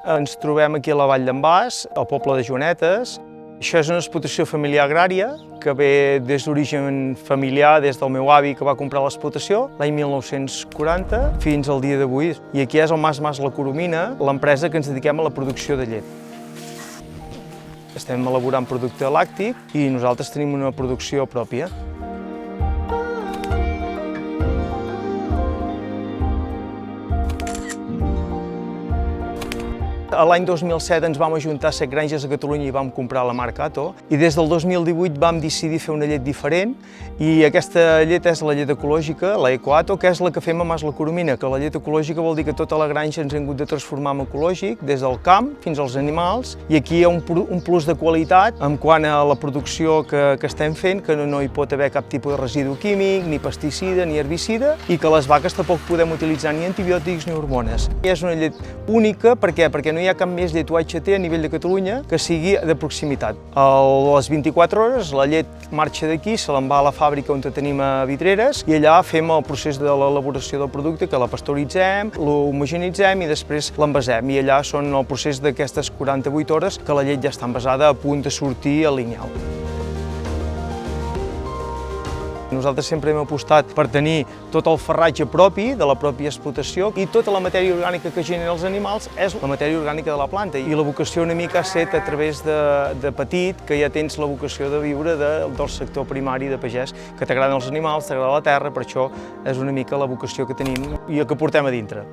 Ens trobem aquí a la Vall d'en Bas, al poble de Joanetes. Això és una explotació familiar agrària que ve des d'origen familiar, des del meu avi que va comprar l'explotació l'any 1940 fins al dia d'avui. I aquí és el Mas La Coromina, l'empresa que ens dediquem a la producció de llet. Estem elaborant producte làctic i nosaltres tenim una producció pròpia. L'any 2007 ens vam ajuntar 7 granges a Catalunya i vam comprar la marca Atto. I des del 2018 vam decidir fer una llet diferent i aquesta llet és la llet ecològica, la EcoAtto, que és la que fem a Mas La Coromina, que la llet ecològica vol dir que tota la granja ens hem hagut de transformar en ecològic, des del camp fins als animals, i aquí hi ha un plus de qualitat en quant a la producció que estem fent, que no hi pot haver cap tipus de residu químic, ni pesticida, ni herbicida, i que les vaques tampoc podem utilitzar ni antibiòtics ni hormones. I és una llet única, per què? Perquè no hi ha cap més llet UHT a nivell de Catalunya que sigui de proximitat. A les 24 hores la llet marxa d'aquí, se l'en va a la fàbrica on tenim a Vidreres i allà fem el procés de l'elaboració del producte, que la pasteuritzem, l'homogenitzem i després l'envasem. I allà són el procés d'aquestes 48 hores que la llet ja està envasada a punt de sortir al lineal. Nosaltres sempre hem apostat per tenir tot el farratge propi de la pròpia explotació i tota la matèria orgànica que generen els animals és la matèria orgànica de la planta. I la vocació una mica ha estat a través de petit, que ja tens la vocació de viure del sector primari de pagès, que t'agraden els animals, t'agrada la terra, per això és una mica la vocació que tenim i el que portem a dintre.